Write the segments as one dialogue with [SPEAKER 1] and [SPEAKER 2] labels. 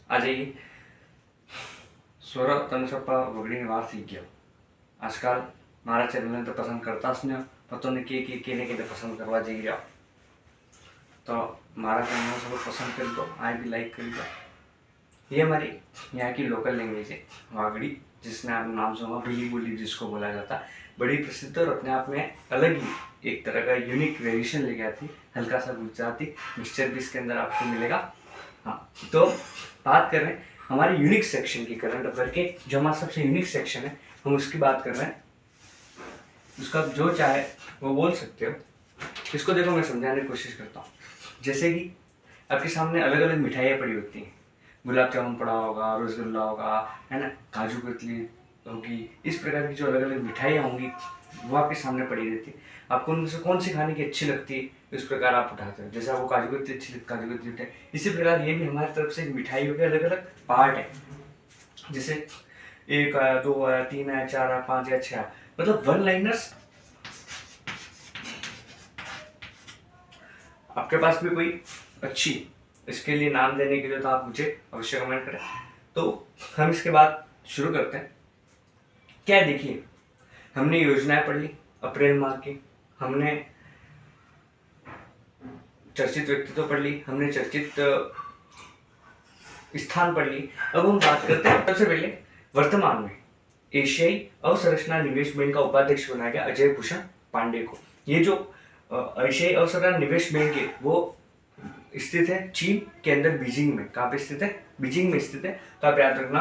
[SPEAKER 1] आ जाइए। स्वर तन सप्पा वगड़ी વાર થઈ ગયો। આજકાલ મારા ચેનલને તો પસંદ કરતા જ નહીં, પતોને કેને કે પસંદ કરવા જઈ રહ્યા, तो हमारा चैनल सब पसंद कर दो, आए भी लाइक कर दो। ये हमारी यहाँ की लोकल लैंग्वेज है वागड़ी, जिसमें आप नाम सुना बिली बोली जिसको बोला जाता है। बड़ी प्रसिद्ध और अपने आप में अलग ही एक तरह का यूनिक वेरिएशन लेके आती, हल्का सा गुजराती मिक्सचर भी इसके अंदर आपको मिलेगा। हाँ, तो बात कर रहे हैं हमारे यूनिक सेक्शन की, करंट अफेयर के जो हमारा सबसे यूनिक सेक्शन है, हम उसकी बात कर रहे हैं। उसका जो चाहे वो बोल सकते हो। इसको देखो, मैं समझाने की कोशिश करता हूँ। जैसे कि आपके सामने अलग अलग मिठाइयाँ पड़ी होती हैं, गुलाब जामुन पड़ा होगा, रसगुल्ला होगा, है ना, काजू कतली होगी, इस प्रकार की जो अलग अलग मिठाइयाँ होंगी वो आपके सामने पड़ी रहती है। आपको उनमें से कौन सी खाने की अच्छी लगती है, इस प्रकार आप उठाते हो। जैसे आपको काजू कतली अच्छी लगती, काजू कतली उठाए। इसी प्रकार ये भी हमारी तरफ से मिठाइयों के अलग अलग पार्ट है। जैसे 1 आया, 2 आया, 3 आया, 4 आया, 5 या 6 आया, मतलब वन लाइनर्स। आपके पास भी कोई अच्छी इसके लिए नाम देने के लिए तो आप मुझे अवश्य कमेंट करें। तो हम इसके बाद शुरू करते हैं। क्या देखिए, हमने योजनाएं पढ़ ली अप्रैल माह की, हमने चर्चित व्यक्तित्व पढ़ ली, हमने चर्चित स्थान पढ़ ली। अब हम बात करते हैं सबसे पहले वर्तमान में एशियाई अवसंरचना निवेश बैंक का उपाध्यक्ष बनाया गया अजय भूषण पांडे को। ये जो एशियाई अवसंरचना निवेश बैंक है वो स्थित है चीन के अंदर, बीजिंग में। कहाँ पे स्थित है? बीजिंग में स्थित है। तो आप याद रखना,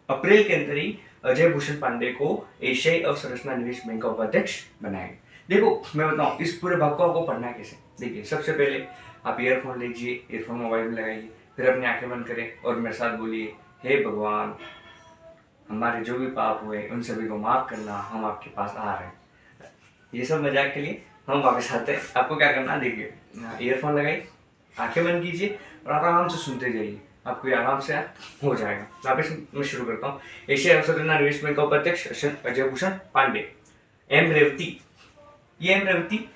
[SPEAKER 1] अप्रैल के अंदर ही अजय भूषण पांडे को एशियाई अवसंरचना निवेश बैंक का उपाध्यक्ष बनाया गया। देखो, मैं बताऊं इस पूरे भाग को आपको पढ़ना है कैसे। देखिए, सबसे पहले आप ईयरफोन लीजिए, ईयरफोन मोबाइल में लगाइए, फिर अपनी आंखें बंद करें और मेरे साथ बोलिए, हे भगवान, हमारे जो भी पाप हुए उन सभी को माफ करना, हम आपके पास आ रहे हैं। ये सब मजाक के लिए, हम वापस आते हैं। आपको क्या करना है, देखिए, ईयरफोन लगाइए, आंखें बंद कीजिए और आराम से सुनते जाइए, आपको आराम से हो जाएगा। वापस मैं शुरू करता हूँ। एशिया अवसंरचना निवेश बैंक का उपाध्यक्ष अजय भूषण पांडे। एम रेवती, ये एम रेवती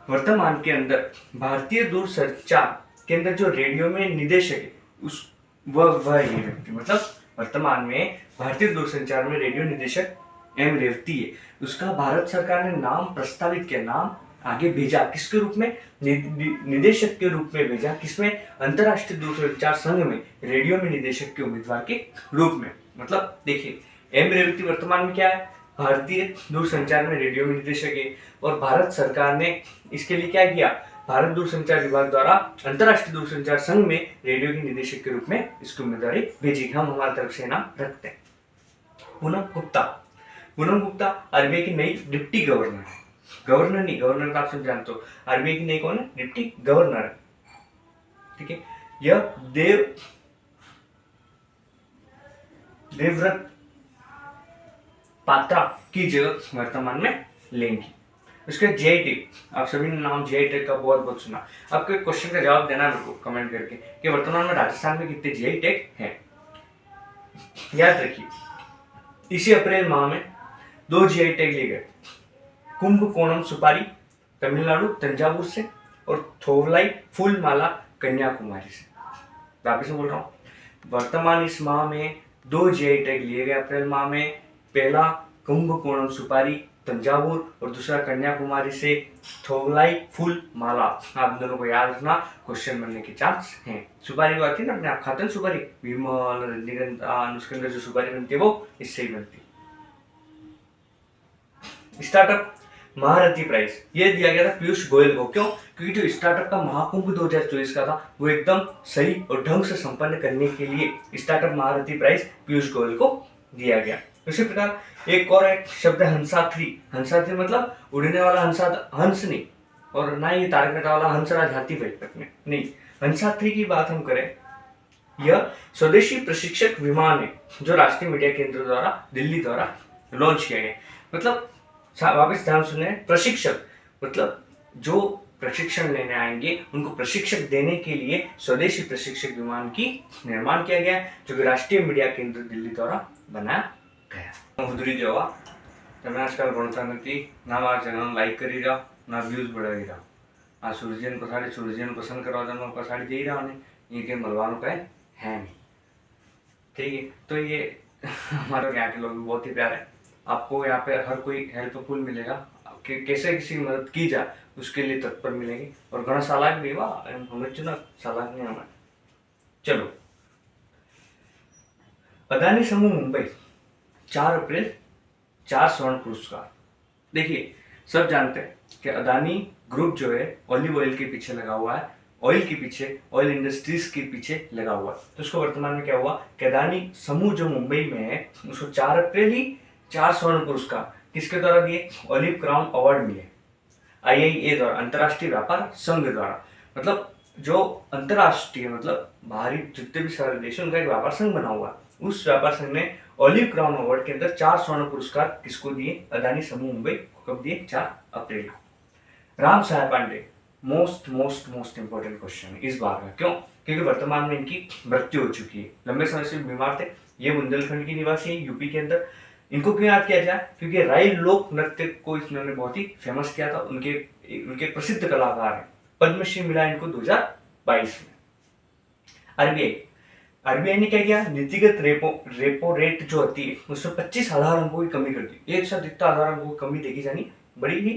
[SPEAKER 1] वर्तमान के अंदर भारतीय दूरसंचार के अंदर जो रेडियो में निदेशक है, उस वह ये व्यक्ति, मतलब वर्तमान में भारतीय दूरसंचार में रेडियो निदेशक एम रेवती है। उसका भारत सरकार ने नाम प्रस्तावित किया, नाम आगे भेजा, किसके रूप में? निदेशक के रूप में भेजा। किसमें? अंतरराष्ट्रीय दूरसंचार संघ में रेडियो में निदेशक के उम्मीदवार के रूप में। मतलब देखिए, एम रेवती वर्तमान में क्या है? भारतीय दूरसंचार में रेडियो में निदेशक है। और भारत सरकार ने इसके लिए क्या किया? भारत दूरसंचार विभाग द्वारा अंतरराष्ट्रीय दूरसंचार संघ में रेडियो के निदेशक के रूप में इसकी उम्मीदवारी भेजी। हम हमारी तरफ से नाम रखते हैं। पूनम गुप्ता, पूनम गुप्ता आरबीआई की नई डिप्टी गवर्नर है। गवर्नर नहीं, गवर्नर का आप सब जानते हो, आरबीआई की नई कौन है? डिप्टी गवर्नर है। ठीक है, यह देवव्रत पात्रा की जगह वर्तमान में लेंगी। उसके जेआईटी, आप सभी ने नाम जेआईटी का बहुत बहुत सुना। आपको क्वेश्चन का जवाब देना मेरे को कमेंट करके कि वर्तमान में राजस्थान में कितने जेआईटेक हैं। याद रखिए, इसी अप्रैल माह में 2 जेआईटेक लिए गए। कुंभकोणम सुपारी तमिलनाडु तंजावुर से, और थोवलाई फूल माला कन्याकुमारी से। वापिस बोल रहा हूँ, वर्तमान इस माह में 2 जेआईटेक लिए गए अप्रैल माह में। पहला कुंभकोणम सुपारी तंजावुर और दूसरा कन्याकुमारी से थोवलाई फूल माला। आप दोनों को याद रखना, क्वेश्चन बनने के चांस हैं। सुपारी को आती है ना, अपने आप खाते हैं सुपारी, विमल, रजनीगंधा, उसके अंदर जो सुपारी बनती है वो इससे ही बनती है। स्टार्टअप महारथी प्राइज ये दिया गया था पीयूष गोयल को। क्यों? क्योंकि जो स्टार्टअप का महाकुंभ 2024 का था वो एकदम सही और ढंग से संपन्न करने के लिए स्टार्टअप महारथी प्राइज पीयूष गोयल को दिया गया। उसी प्रकार एक शब्द है हंसाथ्री। हंसाथ्री मतलब उड़ने वाला हंस नहीं, और ना ही तारक मेहता वाला हंसराज हाथी बैठक में नहीं। हंसाथ्री की बात हम करें, यह स्वदेशी प्रशिक्षक विमान है जो राष्ट्रीय मीडिया केंद्र द्वारा दिल्ली द्वारा लॉन्च किया गया। मतलब वापस ध्यान सुने, प्रशिक्षक मतलब जो प्रशिक्षण लेने आएंगे उनको प्रशिक्षक देने के लिए स्वदेशी प्रशिक्षक विमान की निर्माण किया गया, जो कि राष्ट्रीय मीडिया केंद्र दिल्ली द्वारा बनाया गया। हुदरी देवा તમે આજકાલ ભણતા નથી, ના મારા ચેનલ લાઈક કરી રહ્યા, ના વ્યૂઝ बढ़ाવી રહ્યા। આ સૂર્યને પછાડી સૂર્યને પસંદ કરવા તમે પછાડી જઈ રહ્યા ને ये गेम बलवानों का है नहीं। ठीक है, तो ये हमारे यहाँ के लोग भी बहुत ही प्यारे हैं। आपको यहाँ पे हर कोई हेल्पफुल मिलेगा कि कैसे किसी की मदद की जाए उसके लिए तत्पर मिलेंगे, और घना चालाक भी वाह हमें चुना चालाक नहीं हमें। चलो, अदानी समूह मुंबई 4 अप्रैल 4 स्वर्ण पुरस्कार। देखिए, सब जानते हैं कि अदानी ग्रुप जो है ऑलिव ऑयल के पीछे लगा हुआ है, ऑयल के पीछे, ऑयल इंडस्ट्रीज के पीछे लगा हुआ है। तो उसको वर्तमान में क्या हुआ कि अदानी समूह जो मुंबई में है उसको 4 अप्रैल ही 4 स्वर्ण पुरस्कार किसके द्वारा दिए? ऑलिव क्राउन अवार्ड मिले IIA द्वारा, अंतर्राष्ट्रीय व्यापार संघ द्वारा। मतलब जो अंतर्राष्ट्रीय मतलब बाहरी जितने भी सारे देश उनका एक व्यापार संघ बना हुआ है, उस व्यापार संघ ने ऑलिव क्राउन अवार्ड के अंदर 4 स्वर्ण पुरस्कार किसको दिए? अदानी समूह मुंबई को। कब दिए? 4 अप्रैल को। Ram Sahay Pandey, most most most important question है इस बार का। क्यों? क्योंकि वर्तमान में इनकी मृत्यु हो चुकी है, लंबे समय से बीमार थे। ये बुंदेलखंड की निवासी है, यूपी के अंदर। इनको क्यों याद किया जाए? क्योंकि राई लोक नृत्य को इन्होंने बहुत ही फेमस किया था। उनके प्रसिद्ध कलाकार हैं। पद्मश्री मिला इनको 2022 में। आरबीआई ने क्या किया? नीतिगत रेपो रेट जो होती है उसमें 25,000 अंकों की कमी कर दी। एक साथ इतना 1000 अंकों की कमी देखी जानी बड़ी ही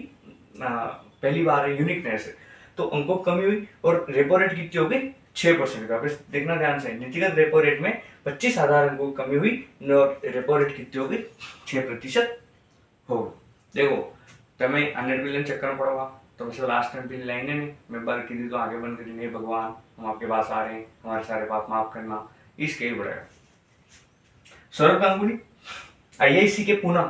[SPEAKER 1] पहली बार है, यूनिकनेस है। तो अंकों की कमी हुई और रेपो रेट कितनी हो गई? 6% का। देखना ध्यान से, नीतिगत रेपो रेट में 25,000 अंकों की कमी हुई और रेपो रेट कितनी हो गई? 6% हो। देखो, तुम्हें 100 बिलियन चेक करना पड़ेगा तो वैसे लास्ट टाइम बिल लाइने नहीं मैं बार की तो आगे बन करी, नहीं भगवान हम आपके पास आ रहे हैं, हमारे सारे पाप माफ करना, इसके ही बढ़ेगा। सौरभ गांगुली IIC के पुणे,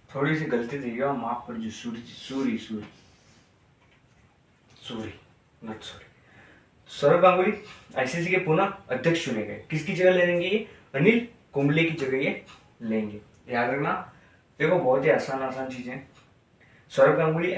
[SPEAKER 1] थोड़ी सी गलती थी क्या, माफ कर दीजिए। Suri Suri Suri not sorry. Saurabh Ganguly ICC के पुणे अध्यक्ष चुने गए। किसकी जगह ले लेंगे ये? अनिल कुंबले की जगह ये लेंगे। याद रखना, देखो बहुत ही आसान चीजें। सौरभ गांगुली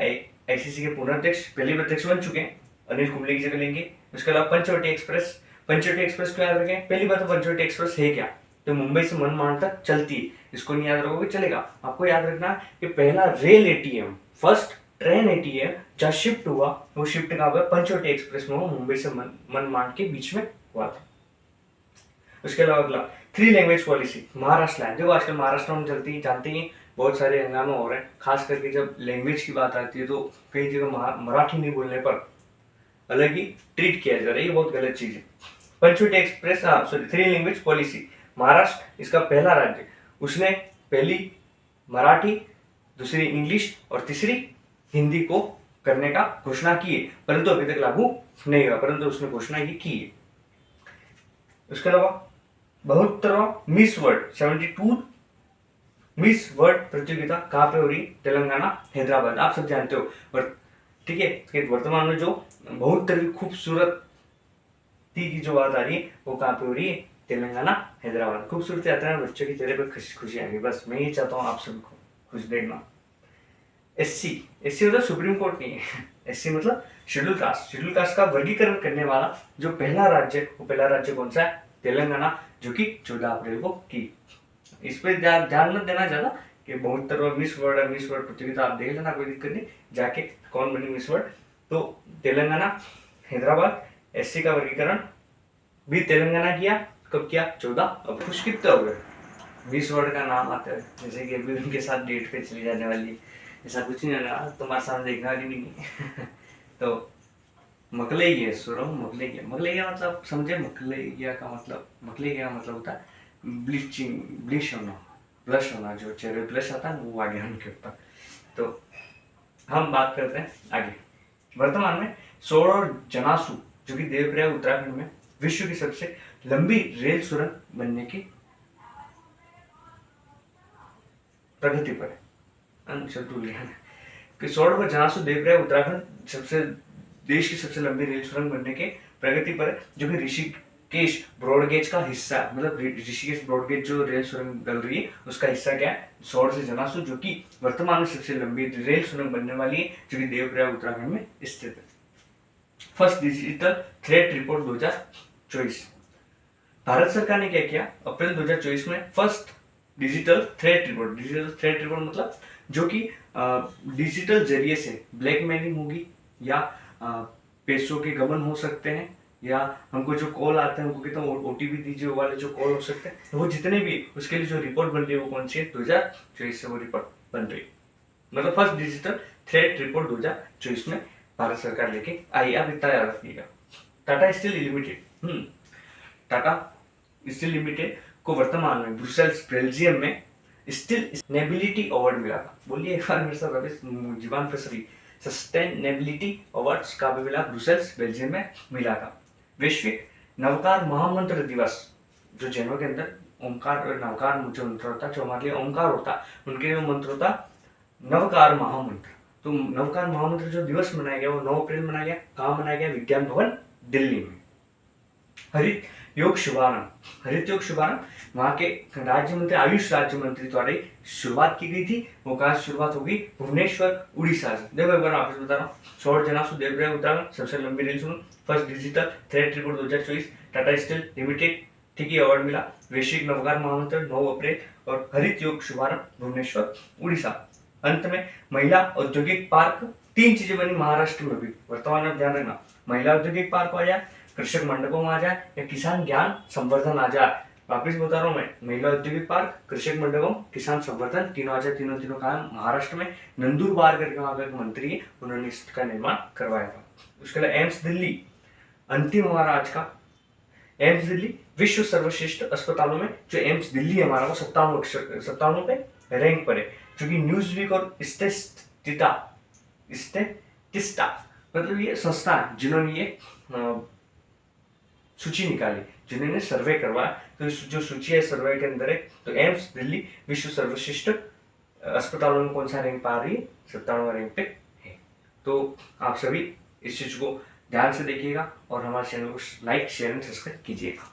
[SPEAKER 1] ICC के पुणे अध्यक्ष, पहले भी अध्यक्ष बन चुके हैं, अनिल कुंबले की जगह लेंगे। उसके अलावा पंचवटी एक्सप्रेस को याद रखें। पहली बात तो पंचवटी एक्सप्रेस है क्या? तो मुंबई से मनमाड़ तक चलती है। इसको नहीं याद रखोगे चलेगा। आपको याद रखना कि पहला rail ATM, first train ATM जहाँ शिफ्ट हुआ, वो शिफ्ट कहाँ पर? पंचवटी एक्सप्रेस में हुआ, मुंबई से मनमाड़ के बीच में हुआ था। उसके अलावा अगला 3 लैंग्वेज पॉलिसी, महाराष्ट्र लाइन। देखो आजकल महाराष्ट्र में चलती जानते ही बहुत सारे हंगामे हो रहे हैं, खास करके जब लैंग्वेज की बात आती है तो कई जगह मराठी नहीं बोलने पर अलग ही ट्रीट किया जा रहा है। ये बहुत गलत चीज है। Panchavati express, sorry 3 language policy, Maharashtra इसका पहला राज्य, उसने पहली मराठी, दूसरी इंग्लिश और तीसरी हिंदी को करने का घोषणा की है, परंतु अभी तक लागू नहीं हुआ, परंतु उसने घोषणा ये की है। उसके अलावा 72वां मिस वर्ल्ड 72 मिस वर्ल्ड प्रतियोगिता कहाँ पे हो रही? तेलंगाना, हैदराबाद। आप सब जानते हो। ठीक है, कि वर्तमान में जो 72वीं खूबसूरती की जो बात आ रही है वो कहाँ पे हो रही है? तेलंगाना, हैदराबाद। खूबसूरती आता है बच्चों के चेहरे पर खुशी आ गई। बस मैं ये चाहता हूँ आप सबको खुश देखना। SC मतलब सुप्रीम कोर्ट नहीं है। SC मतलब शेड्यूल कास्ट का वर्गीकरण करने वाला जो पहला राज्य, वो पहला राज्य कौन सा है? तेलंगाना, जो कि 14 अप्रैल को की। इस पे ध्यान मत देना ज्यादा कि 72वां मिस वर्ल्ड प्रतियोगिता आप देख लेना, कोई दिक्कत नहीं, जाके कौन बनी मिस वर्ल्ड। तो तेलंगाना, हैदराबाद, SC का वर्गीकरण भी तेलंगाना किया। कब किया? 14। अब खुश कितने हो गए? मिस वर्ल्ड का नाम आता है, जैसे कि अभी उनके साथ डेट पे चली जाने वाली, ऐसा कुछ नहीं होगा, तुम्हारे सामने देखना भी नहीं। तो मकलैया, सुरम मकलैया मतलब समझे? मकलैया का मतलब होता है ब्लिश होना, ब्लश होना, जो चेहरे ब्लश आता है वो आ गया उनके ऊपर। तो हम बात करते हैं आगे। वर्तमान में सोड़ और जनासू, जो कि देवप्रयाग उत्तराखंड में विश्व की सबसे लंबी रेल सुरंग बनने की प्रगति पर है। सोड़ और जनासू देवप्रयाग उत्तराखंड देश की सबसे लंबी रेल सुरंग बनने के प्रगति पर है, जो कि ऋषिकेश ब्रॉडगेज का हिस्सा, मतलब ऋषिकेश ब्रॉडगेज जो रेल सुरंग डल रही है उसका हिस्सा क्या है? सोड़ से जनासू, जो कि वर्तमान में सबसे लंबी रेल सुरंग बनने वाली है, जो कि देवप्रयाग उत्तराखंड में स्थित है। First digital threat report 2024 2024। Bharat सरकार ने क्या किया, अप्रैल 2024 में first digital threat report, digital threat report मतलब जो कि डिजिटल जरिए से ब्लैकमेलिंग होगी या पैसों के गबन हो सकते हैं, या हमको जो कॉल आते हैं, हमको कहते हैं ओटीपी दीजिए वाले जो कॉल हो सकते हैं, तो वो जितने भी उसके लिए जो रिपोर्ट बन रही है वो कौन सी है, 2024 से वो रिपोर्ट बन रही है। मतलब फर्स्ट डिजिटल थ्रेट रिपोर्ट 2024 में भारत सरकार लेके आई। अब इतना याद रखिएगा। Tata steel limited, Tata steel limited को वर्तमान में ब्रुसेल्स बेल्जियम में स्टील सस्टेनेबिलिटी अवार्ड मिला था। बोलिए एक बार मेरे साथ अभी जुबान पे सभी, सस्टेनेबिलिटी अवार्ड्स का भी मिला, ब्रुसेल्स बेल्जियम में मिला था। वैश्विक नवकार महामंत्र दिवस, जो जैनों के अंदर ओंकार नवकार जो मंत्र होता है, जो हमारे लिए ओंकार होता, उनके लिए मंत्र होता नवकार महामंत्र। तो नवकार महामंत्र जो दिवस मनाया गया वो 9 अप्रैल मनाया गया। कहाँ मनाया गया, विज्ञान भवन दिल्ली में। हरित योग शुभारंभ, हरित योग शुभारंभ वहां के राज्य मंत्री, आयुष राज्य मंत्री द्वारा शुरुआत की गई थी। वो कहा शुरुआत होगी भुवनेश्वर उड़ीसा से। देखो एक बार वापस बता रहा हूँ, 16 जनासु देवराय उत्तराखंड, सबसे लंबी रील सुनो। First digital threat report 2024, Tata steel limited ठीक है अवार्ड मिला। वैश्विक नवकार महामंत्र 9 अप्रैल और हरित योग शुभारंभ भुवनेश्वर उड़ीसा। अंत में महिला औद्योगिक पार्क, 3 चीजें बनी महाराष्ट्र में भी। वर्तमान में ध्यान रखना, महिला औद्योगिक पार्क आ जाए, कृषक मंडपों में आ जाए, या किसान ज्ञान संवर्धन आ जाए। वापिस बता रहा हूँ मैं, महिला औद्योगिक पार्क, कृषक मंडपों, किसान संवर्धन, तीनों आ जाए। तीनों काम महाराष्ट्र में नंदुरबार करके वहां का एक मंत्री है, उन्होंने इसका निर्माण करवाया था। उसके लिए एम्स दिल्ली, अंतिम हमारा आज का एम्स दिल्ली विश्व सर्वश्रेष्ठ अस्पतालों में जो एम्स दिल्ली है हमारा, वो 57 पे रैंक पर है, जो कि न्यूज वीक और स्टेटिस्टा मतलब ये संस्था है जिन्होंने ये सूची निकाली, जिन्होंने सर्वे करवाया। तो इस जो सूची है सर्वे के अंदर है, तो एम्स दिल्ली विश्व सर्वश्रेष्ठ अस्पतालों में कौन सा रैंक पा रही है, 57वां रैंक पे है। तो आप सभी इस चीज को ध्यान से देखिएगा और हमारे चैनल को लाइक शेयर एंड सब्सक्राइब कीजिएगा।